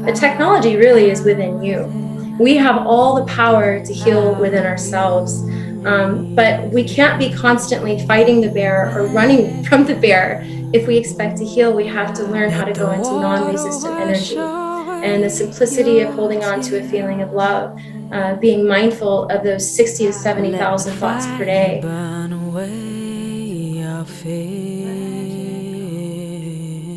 The technology really is within you. We have all the power to heal within ourselves. But we can't be constantly fighting the bear or running from the bear. If we expect to heal, we have to learn how to go into non-resistant energy. And the simplicity of holding on to a feeling of love, being mindful of those 60 to 70,000 thoughts per day.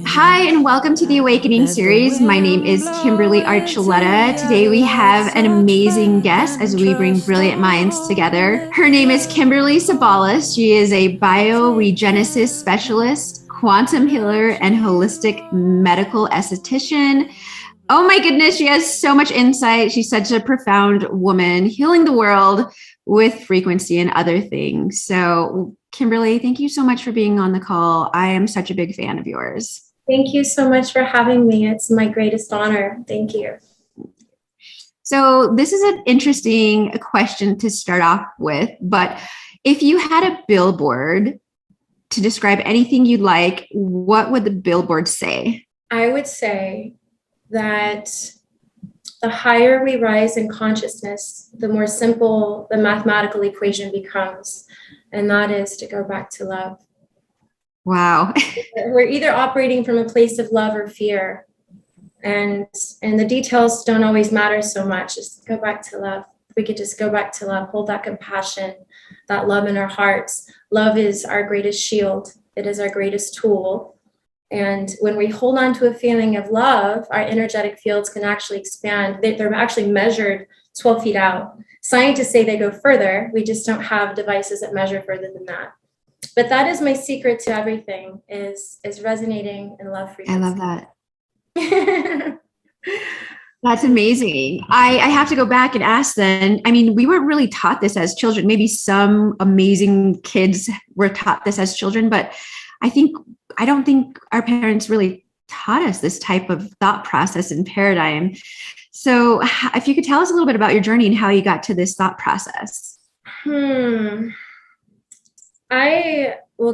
Hi, and welcome to the Awakening series. My name is Kimberly Archuleta. Today we have an amazing guest as we bring brilliant minds together. Her name is Kimberly Ceballos. She is a BioRegenisis Specialist, quantum healer, and holistic medical aesthetician. Oh my goodness, she has so much insight. She's such a profound woman, healing the world with frequency and other things. So, Kimberly, thank you so much for being on the call. I am such a big fan of yours. Thank you so much for having me. It's my greatest honor. Thank you. So this is an interesting question to start off with, but if you had a billboard to describe anything you'd like, what would the billboard say? I would say that the higher we rise in consciousness, the more simple the mathematical equation becomes, and that is to go back to love. Wow. We're either operating from a place of love or fear. And the details don't always matter so much. Just go back to love. We could just go back to love, hold that compassion, that love in our hearts. Love is our greatest shield. It is our greatest tool. And when we hold on to a feeling of love, our energetic fields can actually expand. They're actually measured 12 feet out. Scientists say they go further. We just don't have devices that measure further than that. But that is my secret to everything, is resonating in love frequency. I love that. That's amazing. I have to go back and ask then. I mean, we weren't really taught this as children. Maybe some amazing kids were taught this as children, but I don't think our parents really taught us this type of thought process and paradigm. So if you could tell us a little bit about your journey and how you got to this thought process.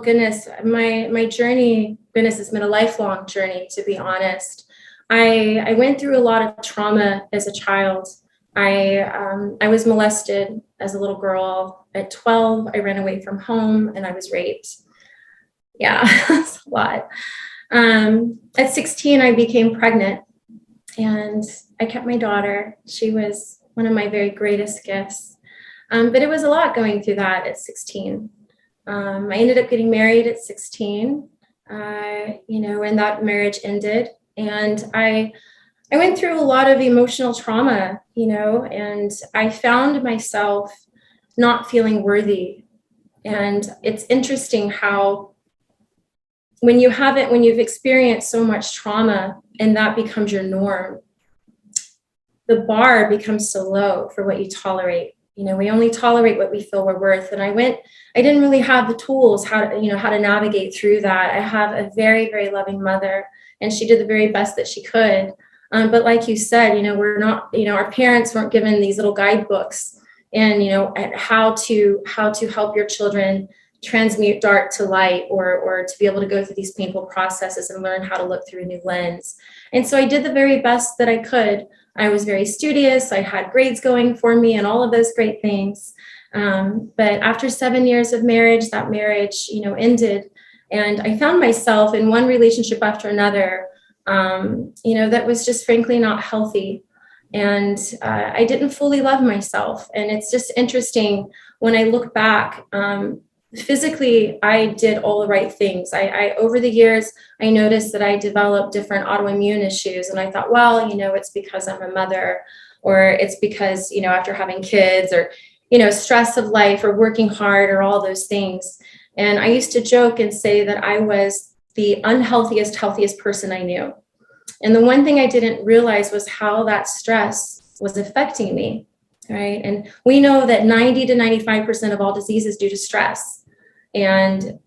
Goodness, my journey, it's been a lifelong journey, to be honest. I went through a lot of trauma as a child. I was molested as a little girl. At 12, I ran away from home and I was raped. Yeah, that's a lot. At 16, I became pregnant and I kept my daughter. She was one of my very greatest gifts. But it was a lot going through that at 16. I ended up getting married at 16, and that marriage ended. And I went through a lot of emotional trauma, and I found myself not feeling worthy. And it's interesting how when you've experienced so much trauma and that becomes your norm, the bar becomes so low for what you tolerate. We only tolerate what we feel we're worth. And I didn't really have the tools how to navigate through that. I have a very, very loving mother, and she did the very best that she could. But like you said, we're not, our parents weren't given these little guidebooks and, at how to help your children transmute dark to light, or to be able to go through these painful processes and learn how to look through a new lens. And so I did the very best that I could. I was very studious. I had grades going for me and all of those great things. But after 7 years of marriage, that marriage, ended. And I found myself in one relationship after another, that was just frankly not healthy. And I didn't fully love myself. And it's just interesting when I look back. Physically, I did all the right things. I over the years, I noticed that I developed different autoimmune issues. And I thought, well, it's because I'm a mother, or it's because, after having kids, or, stress of life, or working hard, or all those things. And I used to joke and say that I was the unhealthiest, healthiest person I knew. And the one thing I didn't realize was how that stress was affecting me, right? And we know that 90 to 95% of all diseases due to stress. And,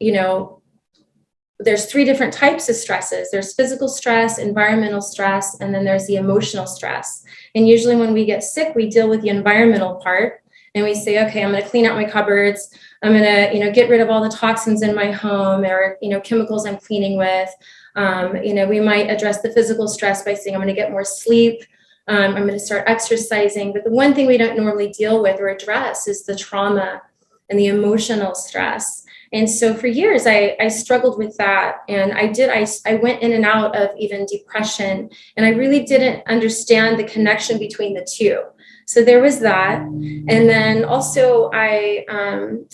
there's 3 different types of stresses. There's physical stress, environmental stress, and then there's the emotional stress. And usually when we get sick, we deal with the environmental part and we say, okay, I'm going to clean out my cupboards. I'm going to, get rid of all the toxins in my home, or, chemicals I'm cleaning with. We might address the physical stress by saying, I'm going to get more sleep. I'm going to start exercising. But the one thing we don't normally deal with or address is the trauma and the emotional stress. And so for years, I struggled with that. And I went in and out of even depression. And I really didn't understand the connection between the two. So there was that. And then also I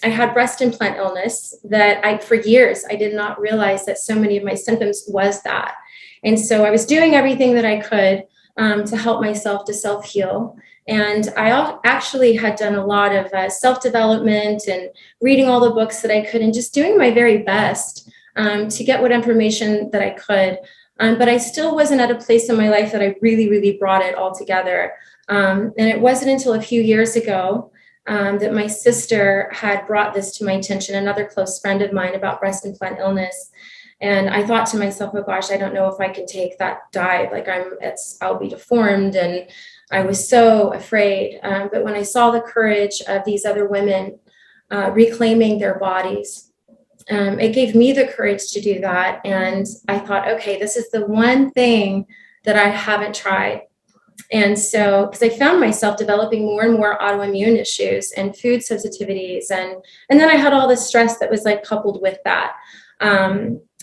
had breast implant illness that for years, I did not realize that so many of my symptoms was that. And so I was doing everything that I could to help myself to self-heal. And I actually had done a lot of self-development and reading all the books that I could and just doing my very best to get what information that I could. But I still wasn't at a place in my life that I really, really brought it all together. And it wasn't until a few years ago that my sister had brought this to my attention, another close friend of mine, about breast implant illness. And I thought to myself, oh gosh, I don't know if I can take that dive. Like I'll be deformed. And I was so afraid. But when I saw the courage of these other women reclaiming their bodies, it gave me the courage to do that. And I thought, okay, this is the one thing that I haven't tried. And so, because I found myself developing more and more autoimmune issues and food sensitivities. And then I had all the stress that was like coupled with that.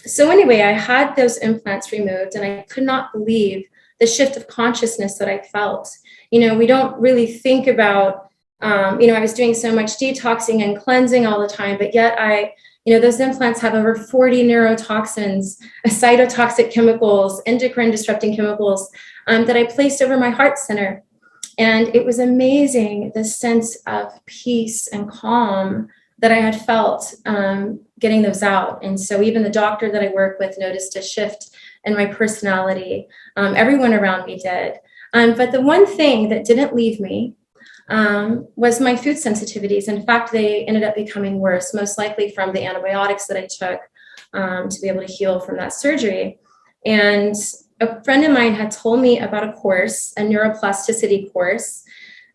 So anyway, I had those implants removed and I could not believe the shift of consciousness that I felt. We don't really think about, I was doing so much detoxing and cleansing all the time, but yet those implants have over 40 neurotoxins, cytotoxic chemicals, endocrine disrupting chemicals that I placed over my heart center. And it was amazing, the sense of peace and calm that I had felt getting those out. And so even the doctor that I work with noticed a shift in my personality. Everyone around me did. But the one thing that didn't leave me was my food sensitivities. In fact, they ended up becoming worse, most likely from the antibiotics that I took to be able to heal from that surgery. And a friend of mine had told me about a course, a neuroplasticity course,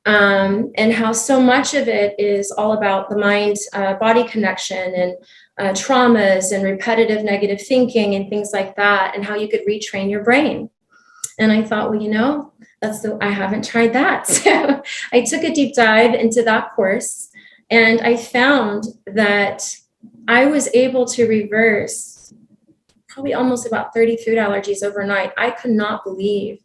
and how so much of it is all about the mind-body connection and traumas and repetitive negative thinking and things like that, and how you could retrain your brain. And I thought, well, I haven't tried that. So I took a deep dive into that course, and I found that I was able to reverse probably almost about 30 food allergies overnight. I could not believe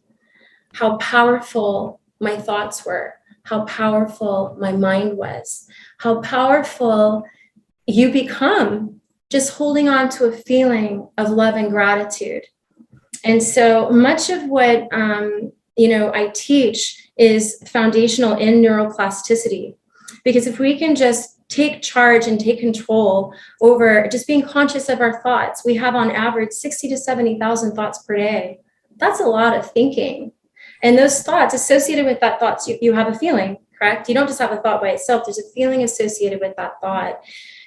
how powerful my thoughts were, how powerful my mind was, how powerful you become just holding on to a feeling of love and gratitude. And so much of what I teach is foundational in neuroplasticity, because if we can just take charge and take control over just being conscious of our thoughts, we have on average 60 to 70,000 thoughts per day. That's a lot of thinking. And those thoughts, associated with that thoughts, you have a feeling, correct? You don't just have a thought by itself. There's a feeling associated with that thought.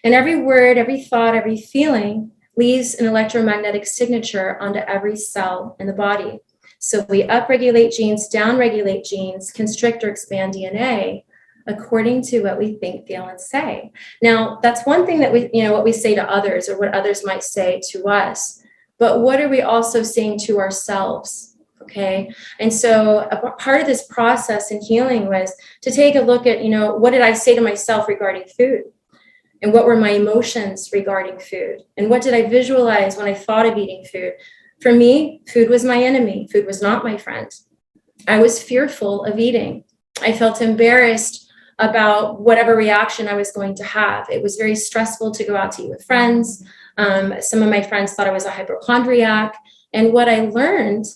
And every word, every thought, every feeling leaves an electromagnetic signature onto every cell in the body. So we upregulate genes, downregulate genes, constrict or expand DNA according to what we think, feel, and say. Now, that's one thing that what we say to others or what others might say to us. But what are we also saying to ourselves? Okay. And so a part of this process in healing was to take a look at, what did I say to myself regarding food? And what were my emotions regarding food? And what did I visualize when I thought of eating food? For me, food was my enemy. Food was not my friend. I was fearful of eating. I felt embarrassed about whatever reaction I was going to have. It was very stressful to go out to eat with friends. Some of my friends thought I was a hypochondriac. And what I learned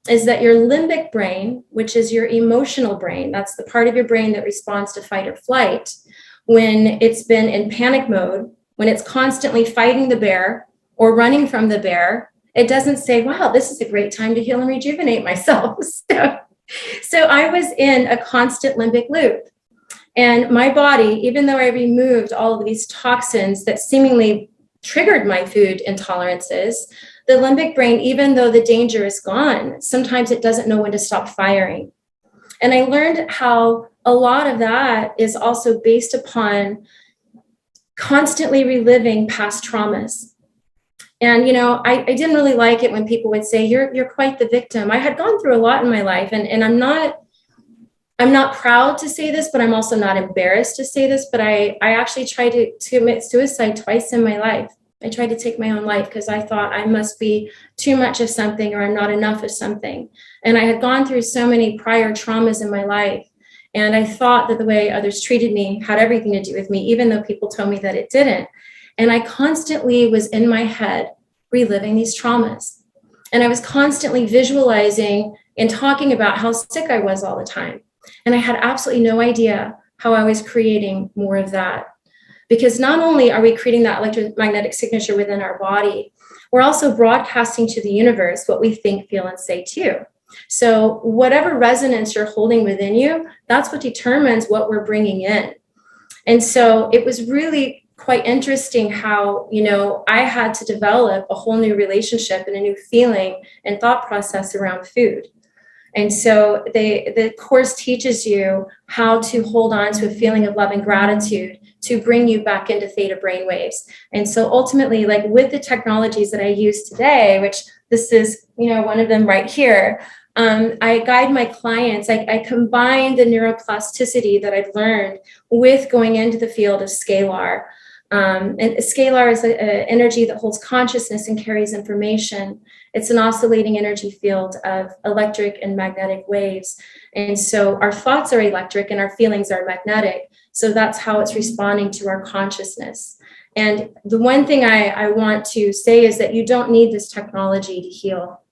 is that your limbic brain, which is your emotional brain, that's the part of your brain that responds to fight or flight, when it's been in panic mode, when it's constantly fighting the bear or running from the bear, it doesn't say, wow, this is a great time to heal and rejuvenate myself. So I was in a constant limbic loop. And my body, even though I removed all of these toxins that seemingly triggered my food intolerances, the limbic brain, even though the danger is gone, sometimes it doesn't know when to stop firing. And I learned how a lot of that is also based upon constantly reliving past traumas. And, I didn't really like it when people would say, you're quite the victim. I had gone through a lot in my life, and I'm not proud to say this, but I'm also not embarrassed to say this, but I actually tried to commit suicide twice in my life. I tried to take my own life because I thought I must be too much of something or I'm not enough of something. And I had gone through so many prior traumas in my life. And I thought that the way others treated me had everything to do with me, even though people told me that it didn't. And I constantly was in my head reliving these traumas. And I was constantly visualizing and talking about how sick I was all the time. And I had absolutely no idea how I was creating more of that. Because not only are we creating that electromagnetic signature within our body, we're also broadcasting to the universe what we think, feel, and say too. So whatever resonance you're holding within you, that's what determines what we're bringing in. And so it was really quite interesting how, I had to develop a whole new relationship and a new feeling and thought process around food. And so the course teaches you how to hold on to a feeling of love and gratitude to bring you back into theta brainwaves. And so ultimately, like with the technologies that I use today, which this is, one of them right here, I guide my clients. I combine the neuroplasticity that I've learned with going into the field of scalar. And scalar is an energy that holds consciousness and carries information. It's an oscillating energy field of electric and magnetic waves. And so our thoughts are electric and our feelings are magnetic. So that's how it's responding to our consciousness. And the one thing I want to say is that you don't need this technology to heal.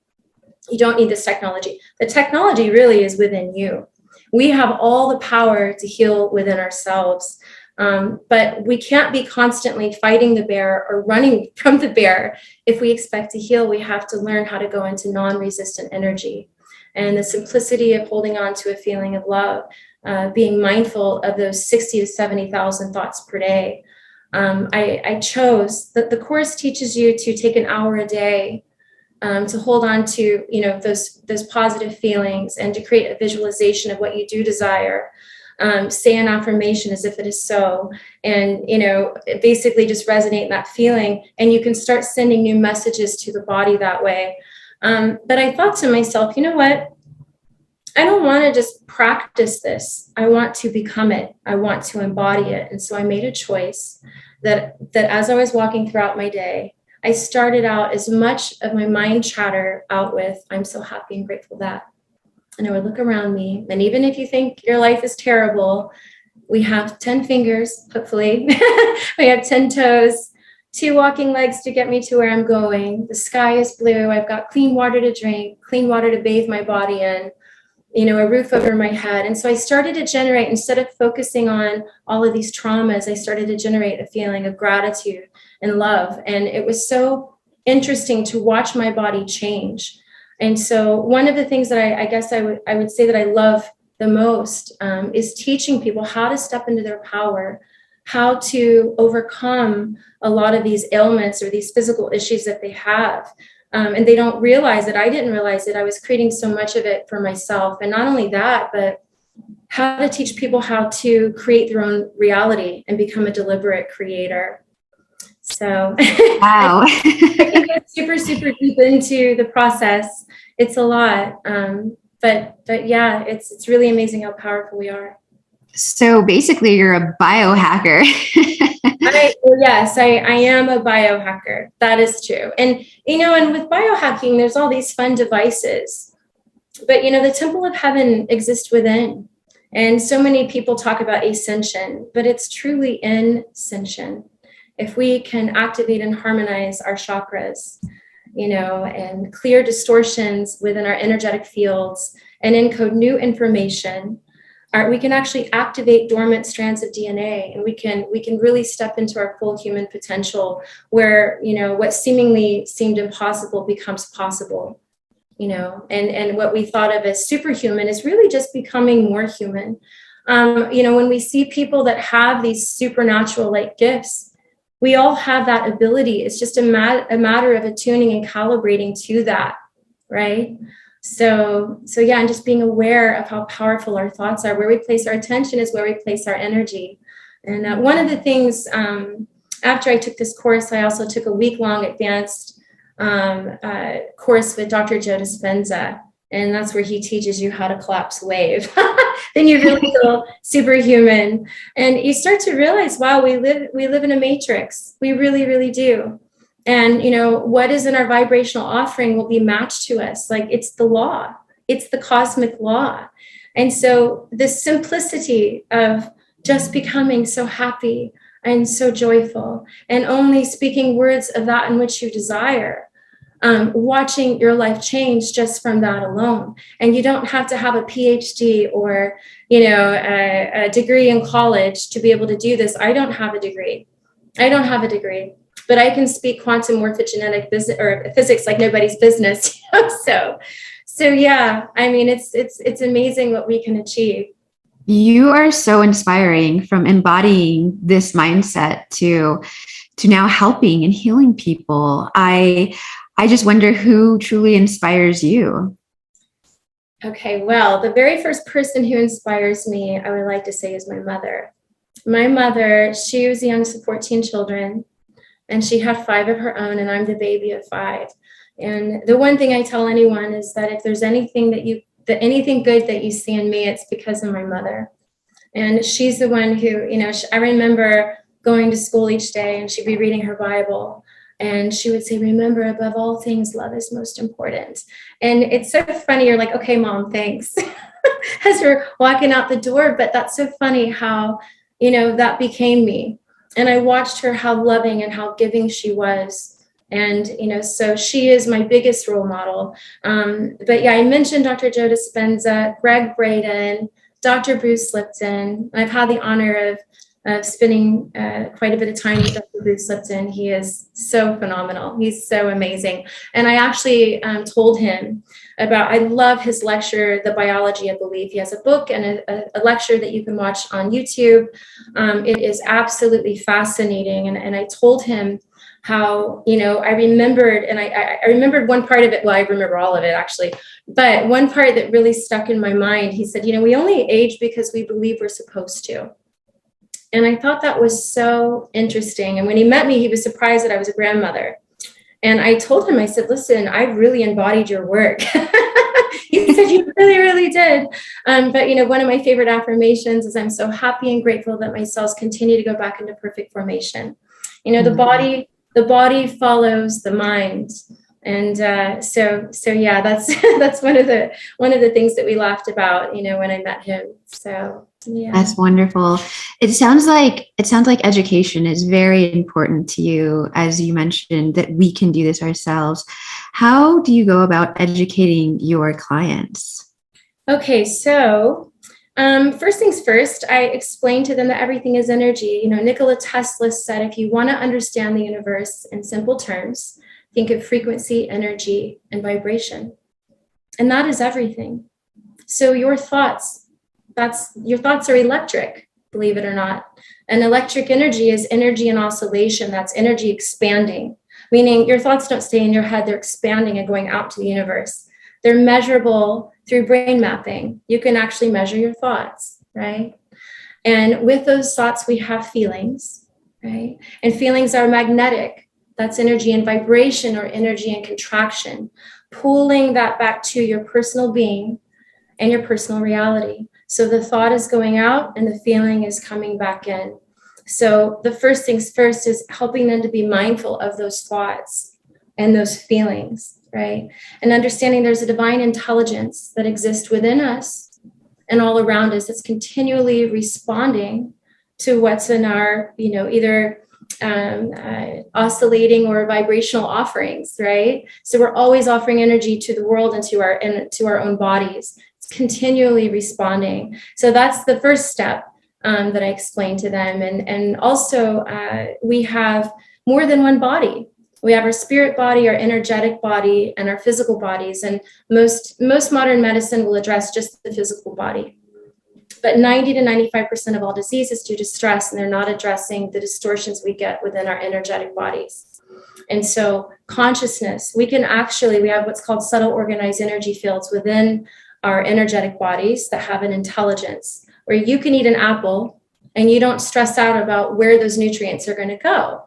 You don't need this technology. The technology really is within you. We have all the power to heal within ourselves. But we can't be constantly fighting the bear or running from the bear. If we expect to heal, we have to learn how to go into non-resistant energy. And the simplicity of holding on to a feeling of love, being mindful of those 60 to 70,000 thoughts per day. I chose that the course teaches you to take an hour a day to hold on to, those positive feelings and to create a visualization of what you do desire. Say an affirmation as if it is so, and, basically just resonate in that feeling, and you can start sending new messages to the body that way. But I thought to myself, you know what? I don't want to just practice this. I want to become it. I want to embody it. And so I made a choice that as I was walking throughout my day, I started out as much of my mind chatter out with, I'm so happy and grateful that. And I would look around me. And even if you think your life is terrible, we have 10 fingers, hopefully. We have 10 toes, 2 walking legs to get me to where I'm going. The sky is blue. I've got clean water to drink, clean water to bathe my body in, a roof over my head. And so I started to generate, instead of focusing on all of these traumas, I started to generate a feeling of gratitude and love. And it was so interesting to watch my body change. And so one of the things that I guess I would say that I love the most is teaching people how to step into their power, how to overcome a lot of these ailments or these physical issues that they have. And they don't realize it. I didn't realize it. I was creating so much of it for myself. And not only that, but how to teach people how to create their own reality and become a deliberate creator. So Wow. I can get super, super deep into the process. It's a lot. But yeah, it's really amazing how powerful we are. So basically you're a biohacker. Yes, I am a biohacker. That is true. And, and with biohacking, there's all these fun devices, but, the temple of heaven exists within. And so many people talk about ascension, but it's truly ascension. If we can activate and harmonize our chakras, and clear distortions within our energetic fields and encode new information, we can actually activate dormant strands of DNA, and we can really step into our full human potential where, what seemingly seemed impossible becomes possible, and what we thought of as superhuman is really just becoming more human. When we see people that have these supernatural like gifts, we all have that ability. It's just a matter of attuning and calibrating to that, right? So yeah, and just being aware of how powerful our thoughts are. Where we place our attention is where we place our energy. And one of the things, after I took this course, I also took a week-long advanced course with Dr. Joe Dispenza. And that's where he teaches you how to collapse wave. Then you really feel superhuman. And you start to realize, wow, we live in a matrix. We really, really do. And, what is in our vibrational offering will be matched to us. Like, it's the law. It's the cosmic law. And so the simplicity of just becoming so happy and so joyful and only speaking words of that in which you desire, watching your life change just from that alone. And you don't have to have a PhD or, a degree in college to be able to do this. I don't have a degree, but I can speak quantum morphogenetic physics like nobody's business. So yeah, I mean, it's amazing what we can achieve. You are so inspiring, from embodying this mindset to now helping and healing people. I just wonder who truly inspires you. Okay, well, the very first person who inspires me, I would like to say, is my mother. My mother, she was the youngest of 14 children, and she had 5 of her own, and I'm the baby of 5. And the one thing I tell anyone is that if there's anything anything good that you see in me, it's because of my mother. And she's the one who, I remember going to school each day, and she'd be reading her Bible. And she would say, remember, above all things, love is most important. And it's so funny. You're like, okay, Mom, thanks. As we're walking out the door. But that's so funny how, that became me. And I watched her, how loving and how giving she was. And, so she is my biggest role model. But yeah, I mentioned Dr. Joe Dispenza, Greg Braden, Dr. Bruce Lipton. I've had the honor of spending quite a bit of time with Dr. Bruce Lipton. He is so phenomenal. He's so amazing. And I actually told him I love his lecture, The Biology of Belief. He has a book and a lecture that you can watch on YouTube. It is absolutely fascinating. And I told him how, I remembered, and I remembered one part of it. Well, I remember all of it actually, but one part that really stuck in my mind, he said, we only age because we believe we're supposed to. And I thought that was so interesting. And when he met me, he was surprised that I was a grandmother. And I told him, I said, listen, I really embodied your work. He said, you really, really did. But, one of my favorite affirmations is, I'm so happy and grateful that my cells continue to go back into perfect formation. The body follows the mind. And so yeah, that's one of the things that we laughed about, when I met him. So yeah, that's wonderful. It sounds like education is very important to you, as you mentioned that we can do this ourselves. How do you go about educating your clients? Okay, so first things first, I explain to them that everything is energy. Nikola Tesla said, if you want to understand the universe in simple terms, think of frequency, energy, and vibration. And that is everything. So your thoughts are electric, believe it or not. And electric energy is energy in oscillation. That's energy expanding, meaning your thoughts don't stay in your head. They're expanding and going out to the universe. They're measurable through brain mapping. You can actually measure your thoughts, right? And with those thoughts, we have feelings, right? And feelings are magnetic. That's energy and vibration, or energy and contraction, pulling that back to your personal being and your personal reality. So the thought is going out and the feeling is coming back in. So the first things first is helping them to be mindful of those thoughts and those feelings, right? And understanding there's a divine intelligence that exists within us and all around us that's continually responding to what's in our, either oscillating or vibrational offerings, right? So we're always offering energy to the world and to our own bodies. It's continually responding. So that's the first step that I explain to them. And also we have more than one body. We have our spirit body, our energetic body, and our physical bodies. And most modern medicine will address just the physical body. But 90 to 95% of all disease is due to stress, and they're not addressing the distortions we get within our energetic bodies. And so consciousness, we have what's called subtle organized energy fields within our energetic bodies that have an intelligence, where you can eat an apple and you don't stress out about where those nutrients are going to go.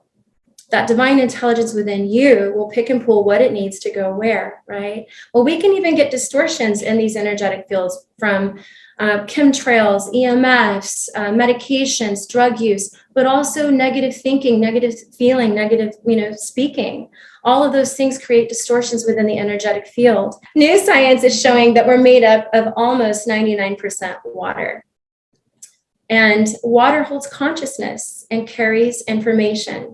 that divine intelligence within you will pick and pull what it needs to go where, right? Well, we can even get distortions in these energetic fields from chemtrails, EMFs, medications, drug use, but also negative thinking, negative feeling, negative, speaking. All of those things create distortions within the energetic field. New science is showing that we're made up of almost 99% water. And water holds consciousness and carries information.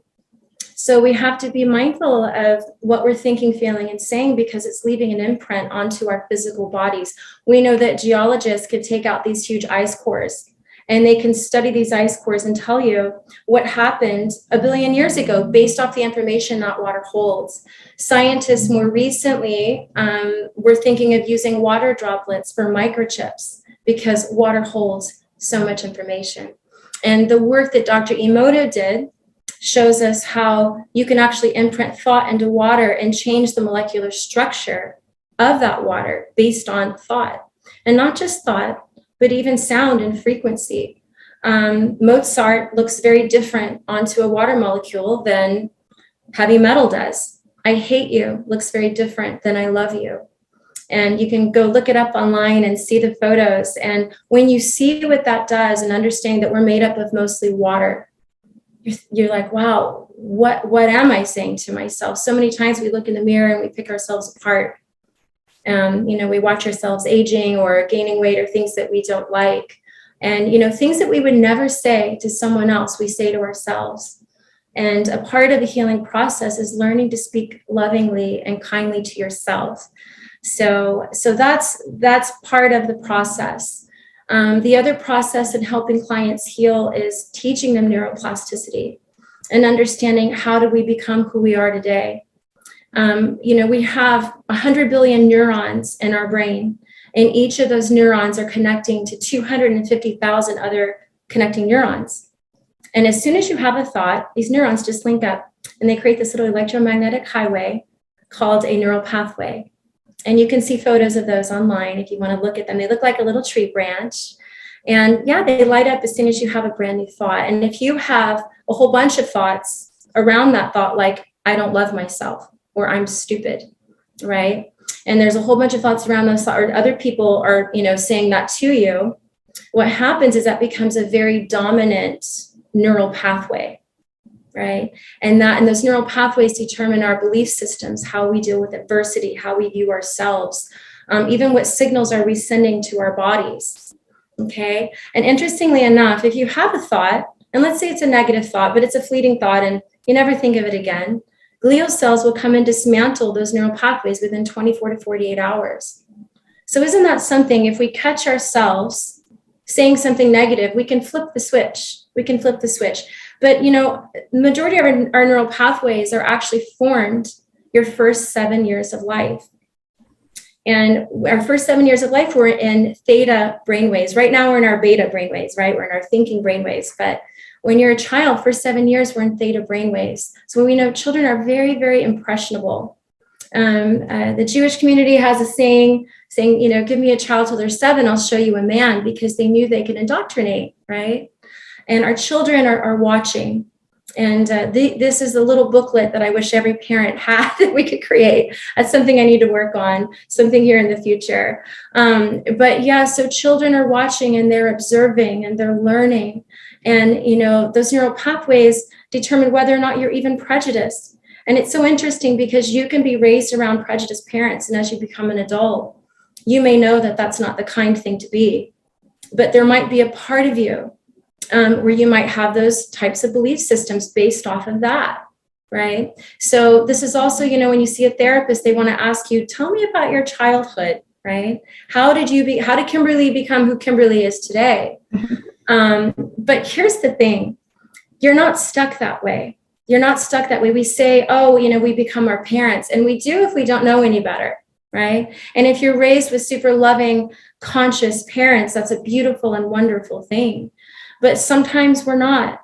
So we have to be mindful of what we're thinking, feeling, and saying, because it's leaving an imprint onto our physical bodies. We know that geologists could take out these huge ice cores, and they can study these ice cores and tell you what happened a billion years ago based off the information that water holds. Scientists more recently were thinking of using water droplets for microchips because water holds so much information. And the work that Dr. Emoto did shows us how you can actually imprint thought into water and change the molecular structure of that water based on thought. And not just thought, but even sound and frequency. Mozart looks very different onto a water molecule than heavy metal does. I hate you looks very different than I love you. And you can go look it up online and see the photos. And when you see what that does and understanding that we're made up of mostly water, you're like, wow, what am I saying to myself? So many times we look in the mirror and we pick ourselves apart. We watch ourselves aging or gaining weight or things that we don't like. And, things that we would never say to someone else, we say to ourselves. And a part of the healing process is learning to speak lovingly and kindly to yourself. So that's part of the process. The other process in helping clients heal is teaching them neuroplasticity and understanding how do we become who we are today. We have 100 billion neurons in our brain, and each of those neurons are connecting to 250,000 other connecting neurons. And as soon as you have a thought, these neurons just link up and they create this little electromagnetic highway called a neural pathway. And you can see photos of those online if you want to look at them. They look like a little tree branch. And yeah, they light up as soon as you have a brand new thought. And if you have a whole bunch of thoughts around that thought, like, I don't love myself, or I'm stupid, right? And there's a whole bunch of thoughts around those, or other people are, saying that to you. What happens is that becomes a very dominant neural pathway. Right. And those neural pathways determine our belief systems, how we deal with adversity, how we view ourselves, even what signals are we sending to our bodies. Okay. And interestingly enough, if you have a thought, and let's say it's a negative thought, but it's a fleeting thought and you never think of it again, glial cells will come and dismantle those neural pathways within 24 to 48 hours. So isn't that something? If we catch ourselves saying something negative, we can flip the switch. But, the majority of our neural pathways are actually formed your first 7 years of life. And our first 7 years of life, we're in theta brainwaves. Right now, we're in our beta brainwaves, right? We're in our thinking brainwaves. But when you're a child, first 7 years, we're in theta brainwaves. So we know children are very, very impressionable. The Jewish community has a saying, give me a child till they're 7, I'll show you a man, because they knew they could indoctrinate, right? And our children are watching. And this is a little booklet that I wish every parent had that we could create. That's something I need to work on, something here in the future. But yeah, so children are watching and they're observing and they're learning. And, those neural pathways determine whether or not you're even prejudiced. And it's so interesting because you can be raised around prejudiced parents. And as you become an adult, you may know that that's not the kind thing to be. But there might be a part of you where you might have those types of belief systems based off of that, right? So this is also, when you see a therapist, they want to ask you, tell me about your childhood, right? How did Kimberly become who Kimberly is today? But here's the thing, you're not stuck that way. We say, we become our parents, and we do if we don't know any better, right? And if you're raised with super loving, conscious parents, that's a beautiful and wonderful thing. But sometimes we're not,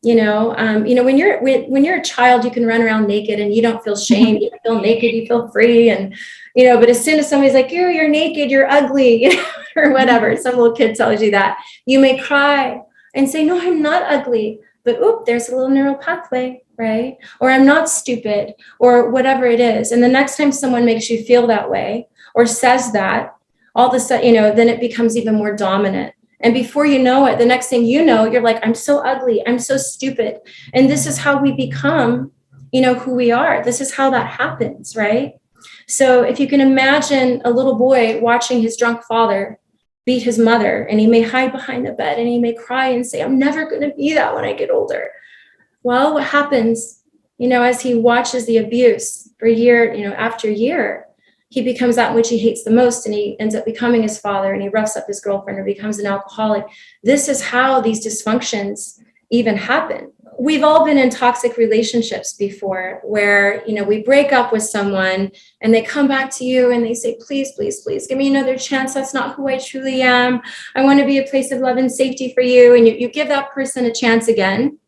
when you're a child, you can run around naked and you don't feel shame. You feel naked, you feel free. And, but as soon as somebody's like, you're naked, you're ugly, or whatever, some little kid tells you that, you may cry and say, no, I'm not ugly. But there's a little neural pathway, right? Or I'm not stupid, or whatever it is. And the next time someone makes you feel that way or says that, all of a sudden, then it becomes even more dominant. And before you know it, the next thing you know, you're like, I'm so ugly, I'm so stupid. And this is how we become, who we are. This is how that happens, right? So if you can imagine a little boy watching his drunk father beat his mother, and he may hide behind the bed and he may cry and say, I'm never going to be that when I get older. Well, what happens, as he watches the abuse for year, after year, he becomes that which he hates the most, and he ends up becoming his father, and he roughs up his girlfriend or becomes an alcoholic. This is how these dysfunctions even happen. We've all been in toxic relationships before where, we break up with someone and they come back to you and they say, please, please, please give me another chance. That's not who I truly am. I want to be a place of love and safety for you. And you give that person a chance again.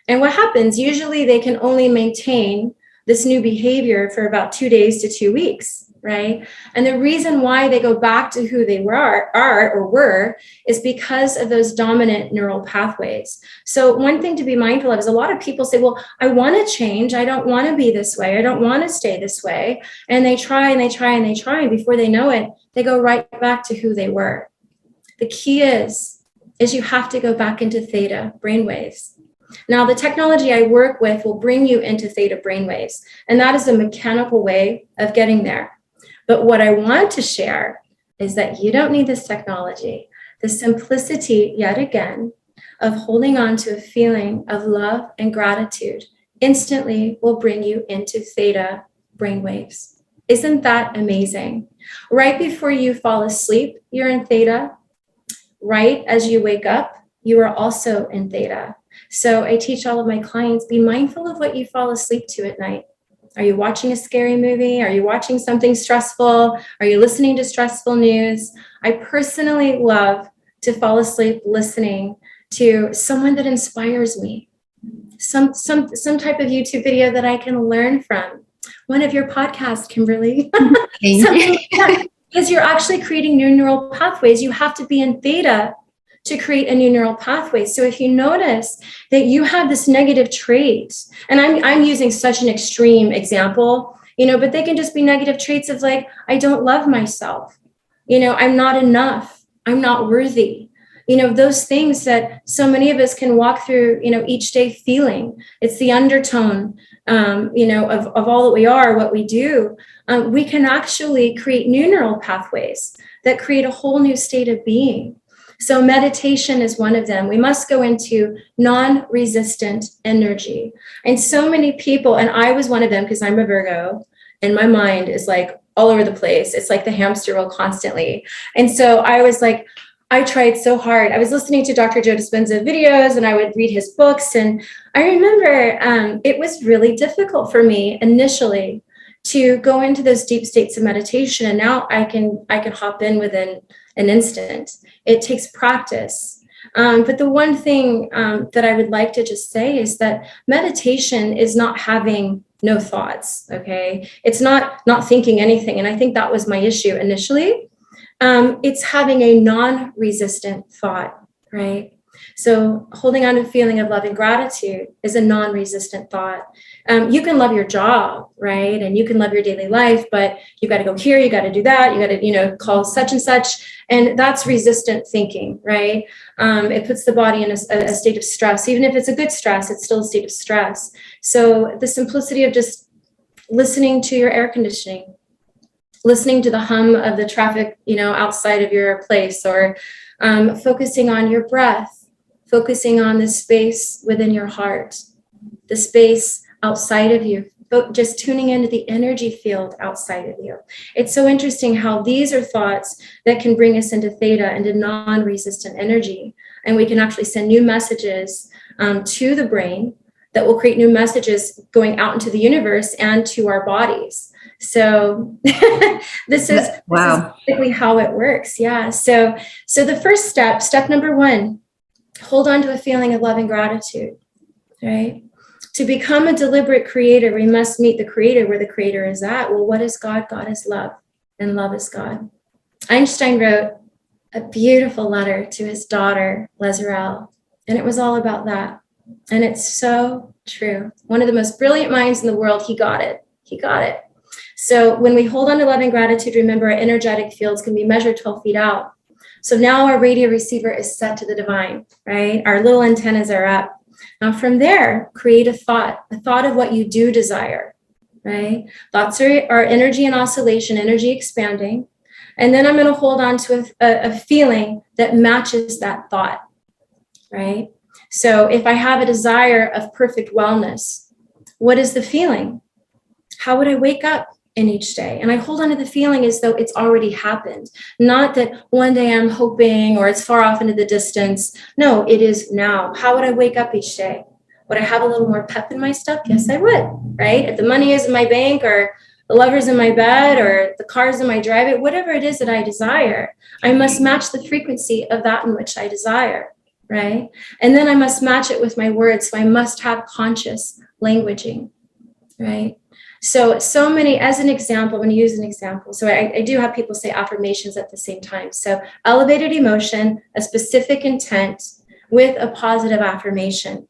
And what happens? Usually they can only maintain this new behavior for about 2 days to 2 weeks. Right. And the reason why they go back to who they were is because of those dominant neural pathways. So one thing to be mindful of is a lot of people say, well, I want to change. I don't want to be this way. I don't want to stay this way. And they try and they try and they try. And before they know it, they go right back to who they were. The key is you have to go back into theta brainwaves. Now, the technology I work with will bring you into theta brainwaves. And that is a mechanical way of getting there. But what I want to share is that you don't need this technology. The simplicity, yet again, of holding on to a feeling of love and gratitude instantly will bring you into theta brainwaves. Isn't that amazing? Right before you fall asleep, you're in theta. Right as you wake up, you are also in theta. So I teach all of my clients, be mindful of what you fall asleep to at night. Are you watching a scary movie? Are you watching something stressful? Are you listening to stressful news? I personally love to fall asleep listening to someone that inspires me. Some type of YouTube video that I can learn from. One of your podcasts, Kimberly. Thank you. Because you're actually creating new neural pathways. You have to be in theta to create a new neural pathway. So if you notice that you have this negative trait, and I'm using such an extreme example, but they can just be negative traits of like, I don't love myself. I'm not enough. I'm not worthy. Those things that so many of us can walk through, each day feeling. It's the undertone, of all that we are, what we do. We can actually create new neural pathways that create a whole new state of being. So meditation is one of them. We must go into non-resistant energy. And so many people, and I was one of them because I'm a Virgo, and my mind is like all over the place. It's like the hamster wheel constantly. And so I was like, I tried so hard. I was listening to Dr. Joe Dispenza videos and I would read his books. And I remember it was really difficult for me initially to go into those deep states of meditation. And now I can hop in within an instant. It takes practice. But the one thing that I would like to just say is that meditation is not having no thoughts, okay? It's not thinking anything. And I think that was my issue initially. It's having a non-resistant thought, right? So holding on to a feeling of love and gratitude is a non-resistant thought. You can love your job, right? And you can love your daily life, but you got to go here, you got to do that, you got to, call such and such. And that's resistant thinking, right? It puts the body in a state of stress. Even if it's a good stress, it's still a state of stress. So the simplicity of just listening to your air conditioning, listening to the hum of the traffic, outside of your place, or focusing on your breath, focusing on the space within your heart, the space outside of you, just tuning into the energy field outside of you. It's so interesting how these are thoughts that can bring us into theta, into non-resistant energy. And we can actually send new messages to the brain that will create new messages going out into the universe and to our bodies. So this is basically how it works. Yeah. So the first step number one, hold on to a feeling of love and gratitude, right? To become a deliberate creator, we must meet the creator where the creator is at. Well, what is God? God is love, and love is God. Einstein wrote a beautiful letter to his daughter, Lazarelle, and it was all about that. And it's so true. One of the most brilliant minds in the world, he got it. He got it. So when we hold on to love and gratitude, remember our energetic fields can be measured 12 feet out. So now our radio receiver is set to the divine, right? Our little antennas are up. Now from there, create a thought of what you do desire, right? Thoughts are energy and oscillation, energy expanding. And then I'm going to hold on to a feeling that matches that thought, right? So if I have a desire of perfect wellness, what is the feeling? How would I wake up in each day? And I hold on to the feeling as though it's already happened. Not that one day I'm hoping or it's far off into the distance. No, it is now. How would I wake up each day? Would I have a little more pep in my step? Yes, I would, right? If the money is in my bank or the lover's in my bed or the car's in my driveway, whatever it is that I desire, I must match the frequency of that in which I desire, right? And then I must match it with my words. So I must have conscious languaging, right? So many, as an example, I'm going to use an example. So I do have people say affirmations at the same time. So elevated emotion, a specific intent with a positive affirmation.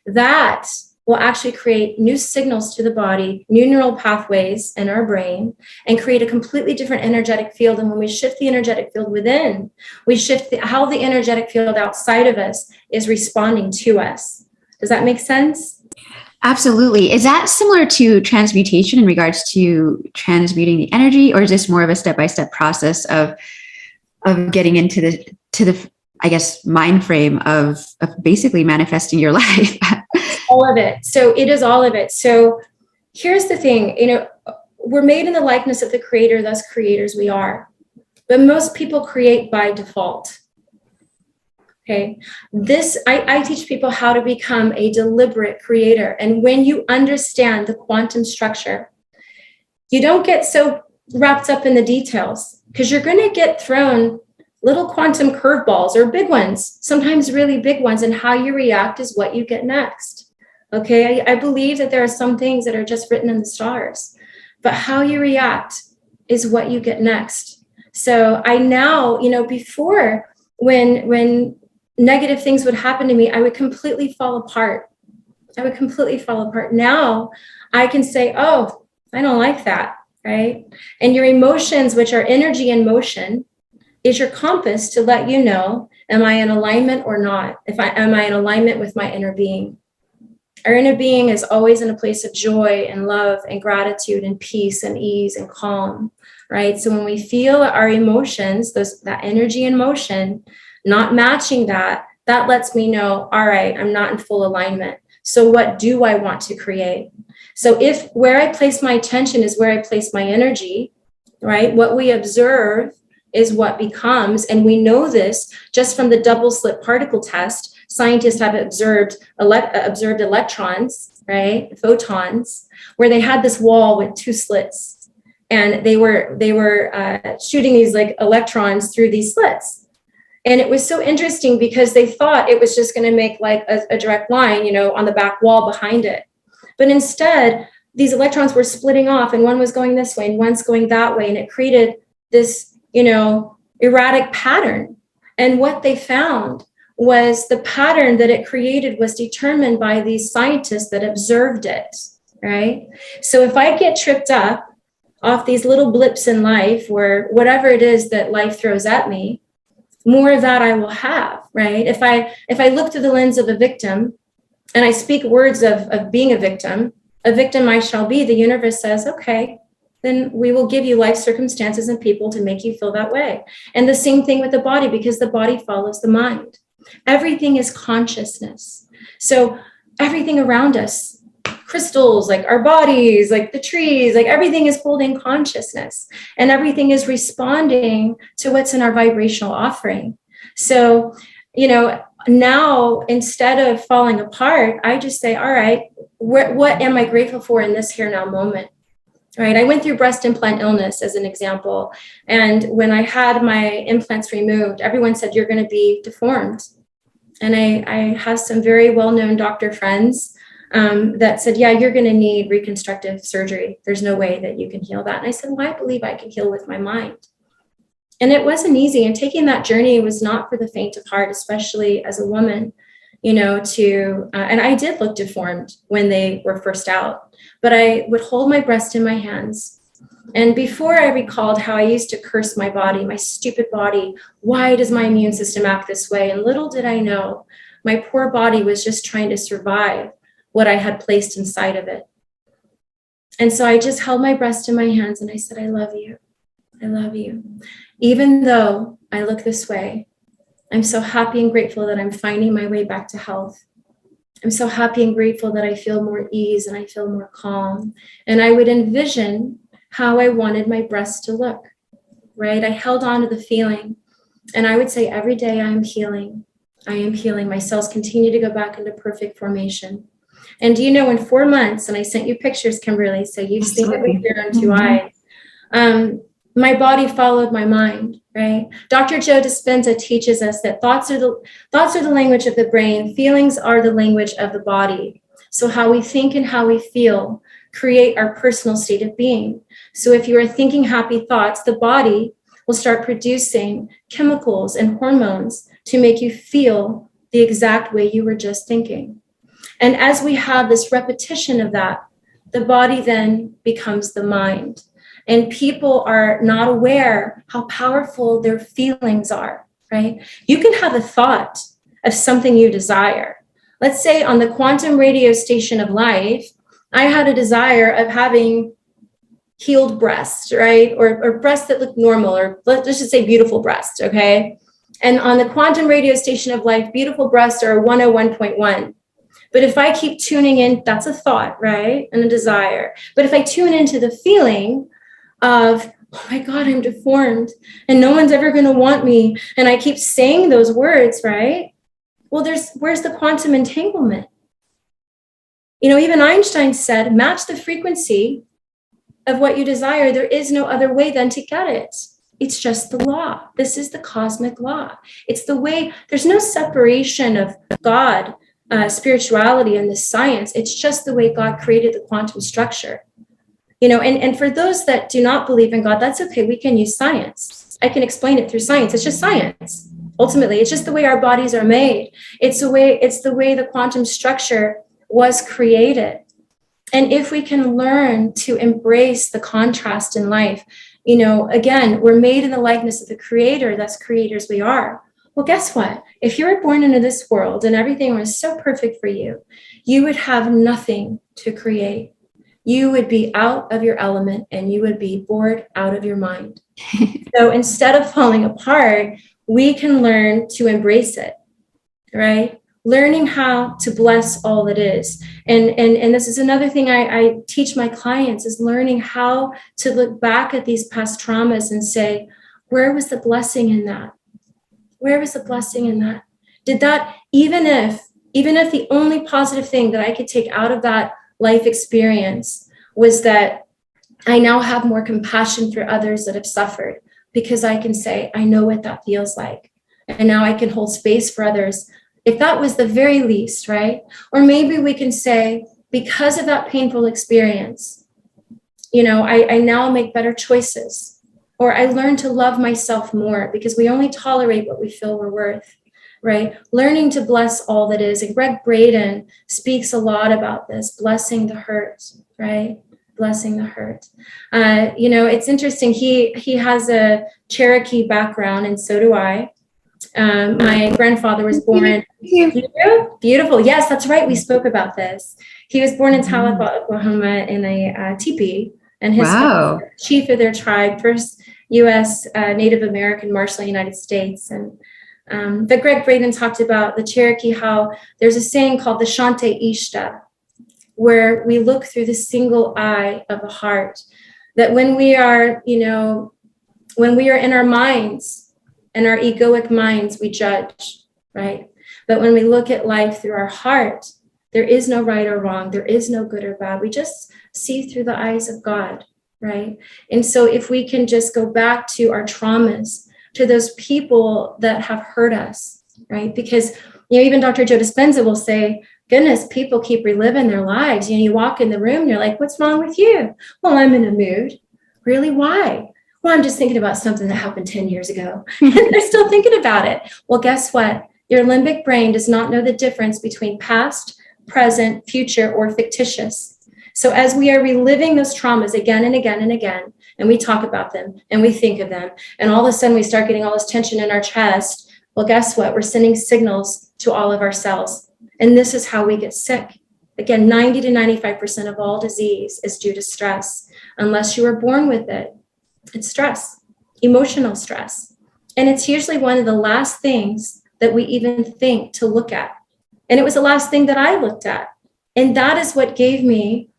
That will actually create new signals to the body, new neural pathways in our brain, and create a completely different energetic field. And when we shift the energetic field within, we shift how the energetic field outside of us is responding to us. Does that make sense? Absolutely. Is that similar to transmutation in regards to transmuting the energy, or is this more of a step-by-step process of getting into the I guess mind frame of basically manifesting your life? All of it. So it is all of it. So here's the thing, we're made in the likeness of the creator, thus creators we are. But most people create by default. Okay, I teach people how to become a deliberate creator. And when you understand the quantum structure, you don't get so wrapped up in the details, because you're going to get thrown little quantum curveballs or big ones, sometimes really big ones, and how you react is what you get next. Okay, I believe that there are some things that are just written in the stars, but how you react is what you get next. So I now, before when negative things would happen to me, I would completely fall apart. Now I can say, oh, I don't like that, right? And your emotions, which are energy in motion, is your compass to let you know, am I in alignment or not? Am I in alignment with my inner being? Our inner being is always in a place of joy and love and gratitude and peace and ease and calm, right? So when we feel our emotions, that energy in motion, not matching that lets me know, all right, I'm not in full alignment. So what do I want to create? So if where I place my attention is where I place my energy, right? What we observe is what becomes. And we know this just from the double slit particle test. Scientists have observed electrons, right? Photons, where they had this wall with two slits, and they were shooting these like electrons through these slits. And it was so interesting because they thought it was just going to make like a direct line, on the back wall behind it. But instead, these electrons were splitting off, and one was going this way and one's going that way. And it created this, erratic pattern. And what they found was the pattern that it created was determined by these scientists that observed it, right? So if I get tripped up off these little blips in life, or whatever it is that life throws at me, more of that I will have, right? If I look through the lens of a victim and I speak words of being a victim I shall be, the universe says, okay, then we will give you life circumstances and people to make you feel that way. And the same thing with the body, because the body follows the mind. Everything is consciousness. So everything around us, crystals, like our bodies, like the trees, like everything is holding consciousness, and everything is responding to what's in our vibrational offering. So, now instead of falling apart, I just say, all right, what am I grateful for in this here now moment? Right. I went through breast implant illness as an example. And when I had my implants removed, everyone said, you're going to be deformed. And I have some very well-known doctor friends that said, yeah, you're going to need reconstructive surgery. There's no way that you can heal that. And I said, well, I believe I can heal with my mind. And it wasn't easy. And taking that journey was not for the faint of heart, especially as a woman. and I did look deformed when they were first out, but I would hold my breast in my hands. And before I recalled how I used to curse my body, my stupid body, why does my immune system act this way? And little did I know, my poor body was just trying to survive what I had placed inside of it. And so I just held my breast in my hands and I said, I love you. I love you. Even though I look this way, I'm so happy and grateful that I'm finding my way back to health. I'm so happy and grateful that I feel more ease and I feel more calm. And I would envision how I wanted my breast to look, right? I held on to the feeling. And I would say every day I am healing. I am healing. My cells continue to go back into perfect formation. And do you know, in 4 months, and I sent you pictures, Kimberly, so you've seen it with your own two eyes, my body followed my mind, right? Dr. Joe Dispenza teaches us that thoughts are the language of the brain, feelings are the language of the body. So how we think and how we feel create our personal state of being. So if you are thinking happy thoughts, the body will start producing chemicals and hormones to make you feel the exact way you were just thinking. And as we have this repetition of that, the body then becomes the mind. And people are not aware how powerful their feelings are, right? You can have a thought of something you desire. Let's say on the quantum radio station of life, I had a desire of having healed breasts, right? Or breasts that look normal, or let's just say beautiful breasts, okay? And on the quantum radio station of life, beautiful breasts are 101.1. But if I keep tuning in, that's a thought, right? And a desire. But if I tune into the feeling of, oh my God, I'm deformed and no one's ever going to want me, and I keep saying those words, right? Well, where's the quantum entanglement? Even Einstein said, match the frequency of what you desire. There is no other way than to get it. It's just the law. This is the cosmic law. It's the way, there's no separation of God, spirituality, and the science. It's just the way God created the quantum structure. And for those that do not believe in God, that's okay. We can use science. I can explain it through science. It's just science. Ultimately, it's just the way our bodies are made. It's the way the quantum structure was created. And if we can learn to embrace the contrast in life, again, we're made in the likeness of the Creator. That's creators we are. Well, guess what? If you were born into this world and everything was so perfect for you, you would have nothing to create. You would be out of your element and you would be bored out of your mind. So instead of falling apart, we can learn to embrace it, right? Learning how to bless all that is. And this is another thing I teach my clients, is learning how to look back at these past traumas and say, where was the blessing in that? Where was the blessing in that? Did that, even if the only positive thing that I could take out of that life experience was that I now have more compassion for others that have suffered, because I can say, I know what that feels like. And now I can hold space for others. If that was the very least, right? Or maybe we can say, because of that painful experience, I now make better choices. Or I learn to love myself more, because we only tolerate what we feel we're worth, right? Learning to bless all that is. And Greg Braden speaks a lot about this, blessing the hurt, right? Blessing the hurt. It's interesting. He has a Cherokee background, and so do I. My grandfather was born. Beautiful. Yes, that's right. We spoke about this. He was born in Tahlequah, Oklahoma, in a teepee, and his father was the chief of their tribe, first U.S. Native American marshal in the United States. And but Greg Braden talked about the Cherokee, how there's a saying called the Shante Ishta, where we look through the single eye of the heart. That when we are in our minds, in our egoic minds, we judge, right? But when we look at life through our heart, there is no right or wrong. There is no good or bad. We just see through the eyes of God, right? And so if we can just go back to our traumas, to those people that have hurt us, right? Because, even Dr. Joe Dispenza will say, goodness, people keep reliving their lives. You walk in the room, you're like, what's wrong with you? Well, I'm in a mood. Really? Why? Well, I'm just thinking about something that happened 10 years ago. And they're still thinking about it. Well, guess what? Your limbic brain does not know the difference between past, present, future, or fictitious. So as we are reliving those traumas again and again and again, and we talk about them and we think of them, and all of a sudden we start getting all this tension in our chest, well, guess what? We're sending signals to all of our cells. And this is how we get sick. Again, 90 to 95% of all disease is due to stress. Unless you were born with it, it's stress, emotional stress. And it's usually one of the last things that we even think to look at. And it was the last thing that I looked at. And that is what gave me,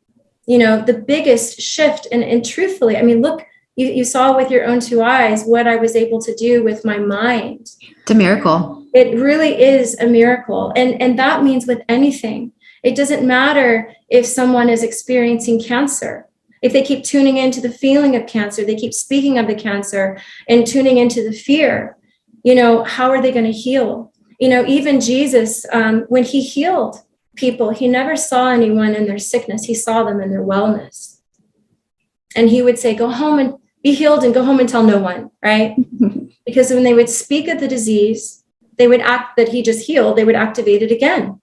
the biggest shift. And truthfully, I mean, look, you saw with your own two eyes what I was able to do with my mind. It's a miracle. It really is a miracle. And that means with anything. It doesn't matter if someone is experiencing cancer. If they keep tuning into the feeling of cancer, they keep speaking of the cancer and tuning into the fear, how are they going to heal? Even Jesus, when he healed people, he never saw anyone in their sickness. He saw them in their wellness. And he would say, go home and be healed and go home and tell no one, right? Because when they would speak of the disease, they would act that he just healed, they would activate it again,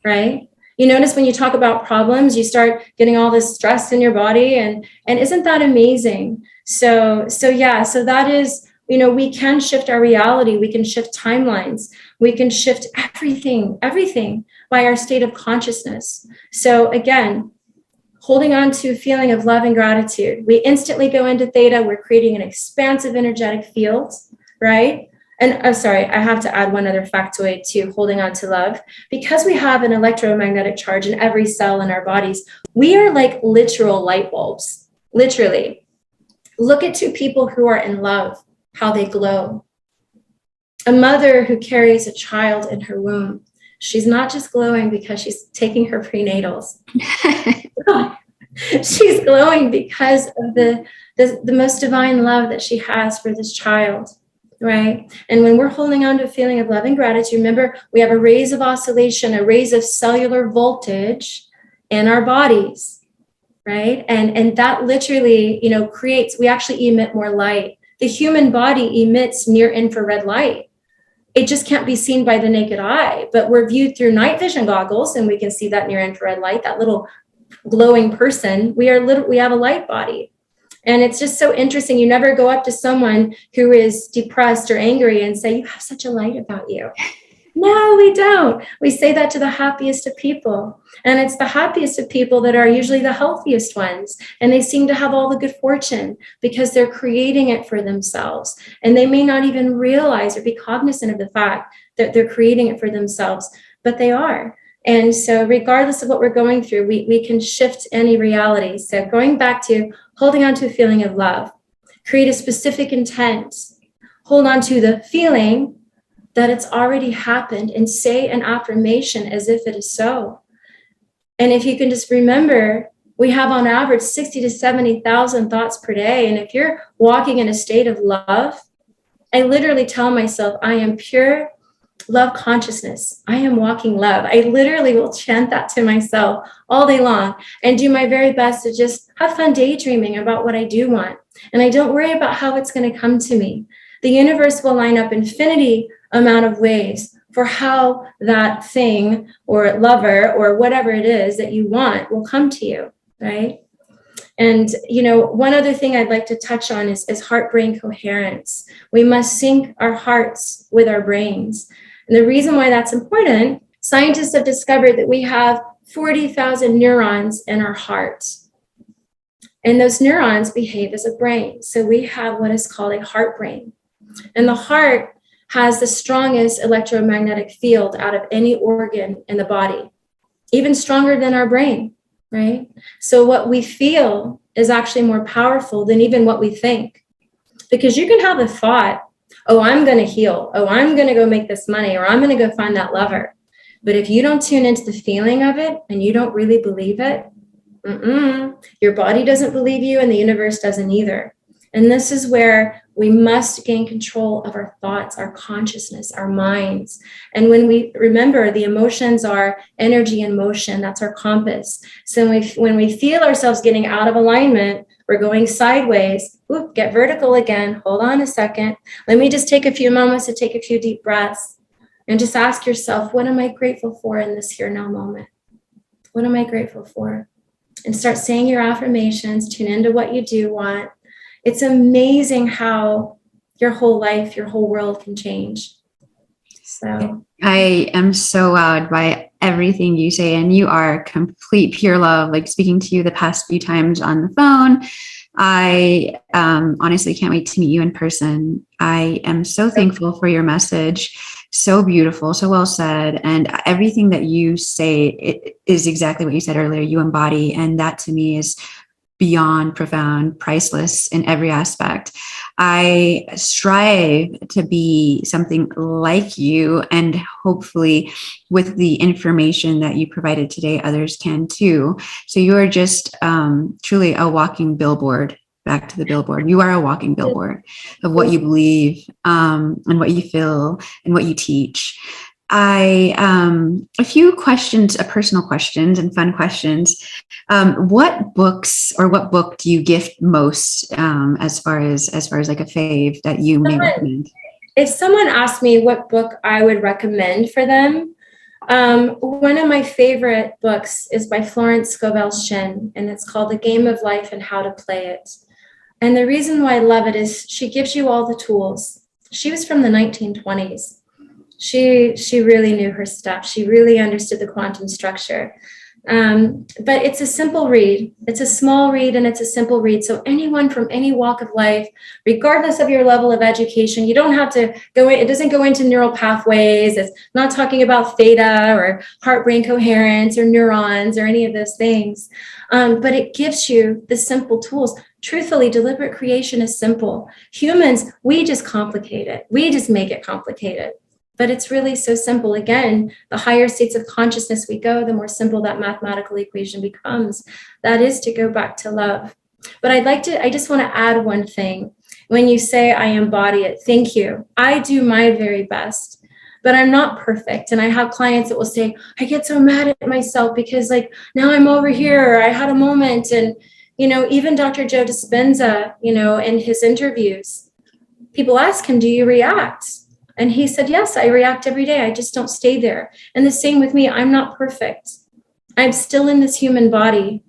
right? You notice when you talk about problems, you start getting all this stress in your body. And isn't that amazing? So that is, we can shift our reality. We can shift timelines. We can shift everything by our state of consciousness. So again, holding on to a feeling of love and gratitude. We instantly go into Theta. We're creating an expansive energetic field, right? And I'm sorry, I have to add one other factoid to holding on to love. Because we have an electromagnetic charge in every cell in our bodies, we are like literal light bulbs, literally. Look at two people who are in love, how they glow. A mother who carries a child in her womb, she's not just glowing because she's taking her prenatals. She's glowing because of the most divine love that she has for this child. Right? And when we're holding on to a feeling of love and gratitude, remember, we have a raise of oscillation, a raise of cellular voltage in our bodies, right? And that literally, creates, we actually emit more light. The human body emits near infrared light. It just can't be seen by the naked eye, but we're viewed through night vision goggles and we can see that near infrared light, that little glowing person. We have a light body. And it's just so interesting. You never go up to someone who is depressed or angry and say, you have such a light about you. No, we don't. We say that to the happiest of people. And it's the happiest of people that are usually the healthiest ones. And they seem to have all the good fortune because they're creating it for themselves. And they may not even realize or be cognizant of the fact that they're creating it for themselves, but they are. And so regardless of what we're going through, we can shift any reality. So going back to holding on to a feeling of love, create a specific intent, hold on to the feeling that it's already happened and say an affirmation as if it is so. And if you can just remember, we have on average 60 to 70,000 thoughts per day. And if you're walking in a state of love, I literally tell myself, I am pure love consciousness. I am walking love. I literally will chant that to myself all day long and do my very best to just have fun daydreaming about what I do want. And I don't worry about how it's going to come to me. The universe will line up infinity amount of ways for how that thing or lover or whatever it is that you want will come to you, right? And, one other thing I'd like to touch on is heart-brain coherence. We must sync our hearts with our brains. And the reason why that's important, scientists have discovered that we have 40,000 neurons in our heart. And those neurons behave as a brain. So we have what is called a heart brain. And the heart has the strongest electromagnetic field out of any organ in the body, even stronger than our brain, right? So what we feel is actually more powerful than even what we think. Because you can have a thought, oh, I'm going to heal. Oh, I'm going to go make this money, or I'm going to go find that lover. But if you don't tune into the feeling of it and you don't really believe it, your body doesn't believe you and the universe doesn't either. And this is where we must gain control of our thoughts, our consciousness, our minds. And when we remember, the emotions are energy in motion, that's our compass. So when we feel ourselves getting out of alignment, we're going sideways, get vertical again, hold on a second. Let me just take a few moments to take a few deep breaths and just ask yourself, what am I grateful for in this here now moment? What am I grateful for? And start saying your affirmations, tune into what you do want. It's amazing how your whole life, your whole world can change. So I am so wowed by everything you say, and you are complete pure love. Like, speaking to you the past few times on the phone, I honestly can't wait to meet you in person. I am so thankful for your message. So beautiful, so well said. And everything that you say, it is exactly what you said earlier. You embody, and that to me is beyond profound, priceless in every aspect. I strive to be something like you, and hopefully with the information that you provided today, others can too. So you are just truly a walking billboard. Back to the billboard. You are a walking billboard of what you believe, and what you feel and what you teach. A few questions, personal questions and fun questions. What books or what book do you gift most, as far as like a fave that you may recommend? If someone asked me what book I would recommend for them, one of my favorite books is by Florence Scovel Shinn, and it's called The Game of Life and How to Play It. And the reason why I love it is she gives you all the tools. She was from the 1920s. She really knew her stuff. She really understood the quantum structure. But it's a simple read. It's a small read and it's a simple read. So anyone from any walk of life, regardless of your level of education, you don't have to go in. It doesn't go into neural pathways. It's not talking about theta or heart-brain coherence or neurons or any of those things. But it gives you the simple tools. Truthfully, deliberate creation is simple. Humans, we just complicate it. We just make it complicated. But it's really so simple. Again, the higher states of consciousness we go, the more simple that mathematical equation becomes. That is to go back to love. But I just want to add one thing. When you say I embody it, thank you. I do my very best, but I'm not perfect. And I have clients that will say, I get so mad at myself because now I'm over here, or I had a moment. And, even Dr. Joe Dispenza, in his interviews, people ask him, do you react? And he said, yes, I react every day. I just don't stay there. And the same with me. I'm not perfect. I'm still in this human body.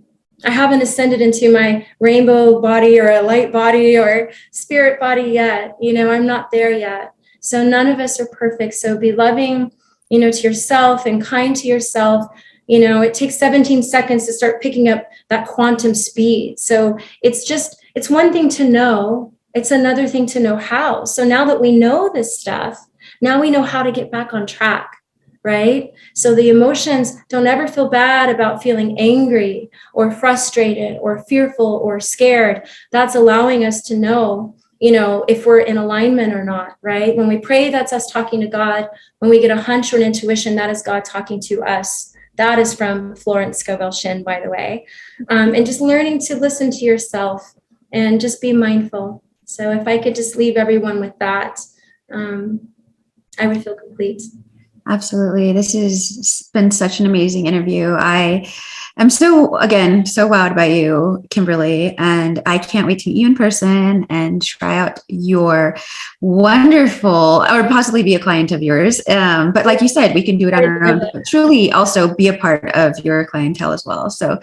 I haven't ascended into my rainbow body or a light body or spirit body yet. I'm not there yet. So none of us are perfect. So be loving, to yourself and kind to yourself. It takes 17 seconds to start picking up that quantum speed. So it's one thing to know. It's another thing to know how. So now that we know this stuff, now we know how to get back on track, right? So the emotions, don't ever feel bad about feeling angry or frustrated or fearful or scared. That's allowing us to know, if we're in alignment or not, right? When we pray, that's us talking to God. When we get a hunch or an intuition, that is God talking to us. That is from Florence Scovel Shinn, by the way. And just learning to listen to yourself and just be mindful. So if I could just leave everyone with that, I would feel complete. Absolutely. This has been such an amazing interview. I am so wowed by you, Kimberly, and I can't wait to meet you in person and try out your wonderful, or possibly be a client of yours. But like you said, we can do it on our own, but truly also be a part of your clientele as well. So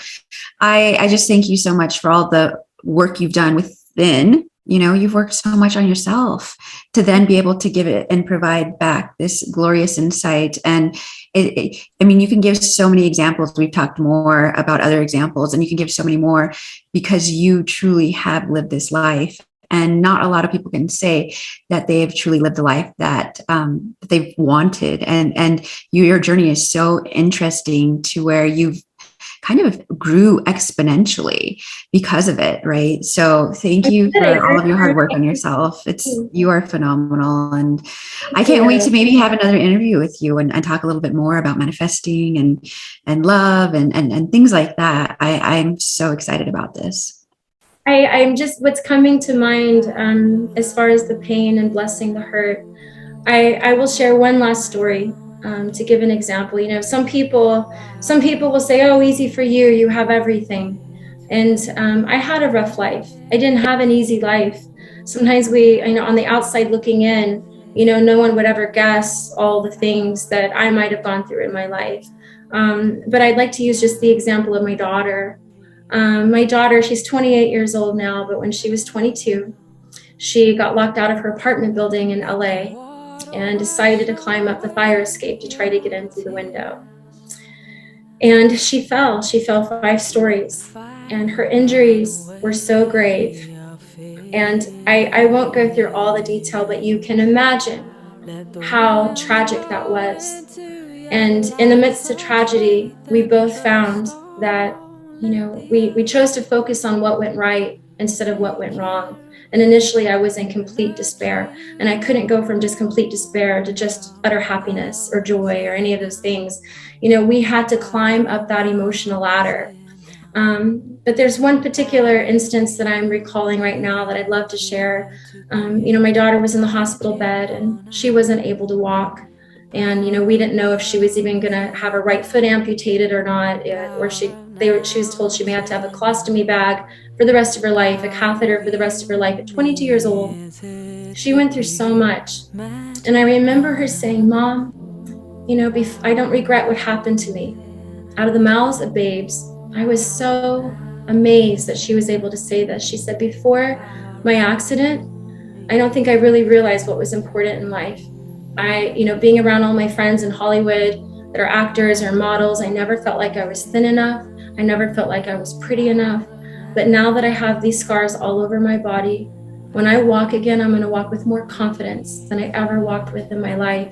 I just thank you so much for all the work you've done within. You've worked so much on yourself to then be able to give it and provide back this glorious insight. And you can give so many examples. We've talked more about other examples, and you can give so many more because you truly have lived this life. And not a lot of people can say that they have truly lived the life that they've wanted. And your journey is so interesting to where you've kind of grew exponentially because of it, right? So thank you for all of your hard work on yourself. You are phenomenal. And I can't wait to maybe have another interview with you and talk a little bit more about manifesting and love and things like that. I'm so excited about this. I'm just, what's coming to mind as far as the pain and blessing the hurt, I will share one last story. To give an example, some people will say, oh, easy for you, you have everything. And I had a rough life. I didn't have an easy life. Sometimes we, on the outside looking in, no one would ever guess all the things that I might have gone through in my life. But I'd like to use just the example of my daughter. My daughter, she's 28 years old now, but when she was 22, she got locked out of her apartment building in LA and decided to climb up the fire escape to try to get in through the window. And she fell 5 stories, and her injuries were so grave. And I won't go through all the detail, but you can imagine how tragic that was. And in the midst of tragedy, we both found that, we chose to focus on what went right instead of what went wrong. And initially I was in complete despair, and I couldn't go from just complete despair to just utter happiness or joy or any of those things. We had to climb up that emotional ladder. But there's one particular instance that I'm recalling right now that I'd love to share. My daughter was in the hospital bed and she wasn't able to walk. And, we didn't know if she was even going to have her right foot amputated or not, or she was told she may have to have a colostomy bag for the rest of her life, a catheter for the rest of her life at 22 years old. She went through so much. And I remember her saying, "Mom, I don't regret what happened to me." Out of the mouths of babes, I was so amazed that she was able to say this. She said, "Before my accident, I don't think I really realized what was important in life. Being around all my friends in Hollywood that are actors or models, I never felt like I was thin enough. I never felt like I was pretty enough. But now that I have these scars all over my body, when I walk again, I'm going to walk with more confidence than I ever walked with in my life."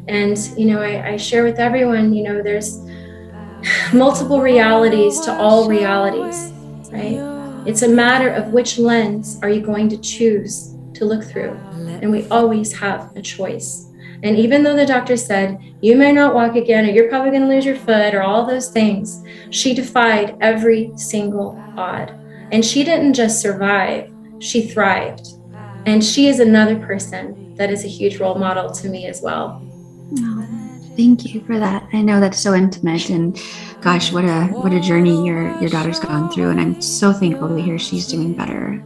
And, I share with everyone, there's multiple realities to all realities, right? It's a matter of which lens are you going to choose to look through. And we always have a choice. And even though the doctor said, you may not walk again, or you're probably going to lose your foot, or all those things, she defied every single odd. And she didn't just survive, she thrived. And she is another person that is a huge role model to me as well. Oh, thank you for that. I know that's so intimate, and gosh, what a journey your daughter's gone through. And I'm so thankful to hear she's doing better.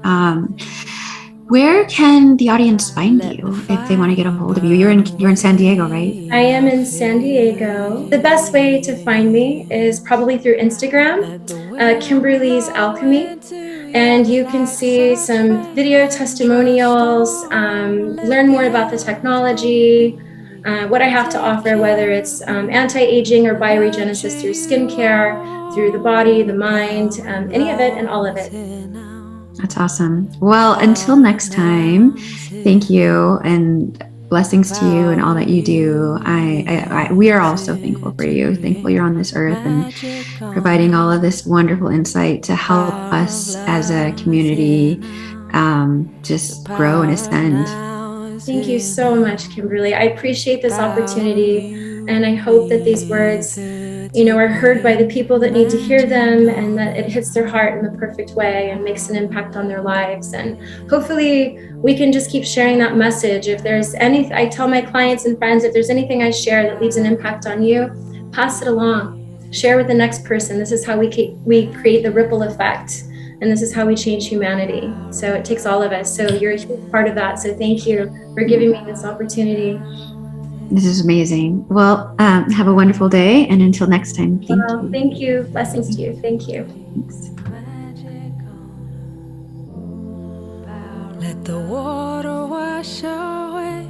Where can the audience find you if they want to get a hold of you? You're in San Diego, right? I am in San Diego. The best way to find me is probably through Instagram, Kimberly's Alchemy. And you can see some video testimonials, learn more about the technology, what I have to offer, whether it's anti-aging or bioregenesis through skincare, through the body, the mind, any of it and all of it. That's awesome. Well, until next time, thank you and blessings to you and all that you do. We are all so thankful for you. Thankful you're on this earth and providing all of this wonderful insight to help us as a community just grow and ascend. Thank you so much, Kimberly. I appreciate this opportunity, and I hope that these words, are heard by the people that need to hear them, and that it hits their heart in the perfect way and makes an impact on their lives. And hopefully we can just keep sharing that message. If there's anything, I tell my clients and friends, if there's anything I share that leaves an impact on you, pass it along. Share with the next person. This is how we create the ripple effect. And this is how we change humanity. So it takes all of us. So you're a huge part of that. So thank you for giving me this opportunity. This is amazing. Well, have a wonderful day. And until next time, thank you. Thank you. Blessings to you. Thank you. Thanks. Let the water wash away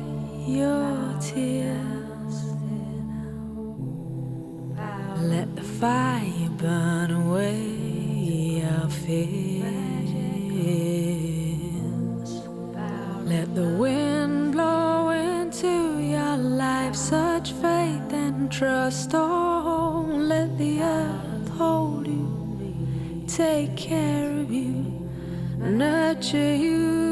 your tears. Let the fire burn away our fears. Let the wind blow into your life such faith and trust. Oh, let the earth hold you, take care of you, nurture you.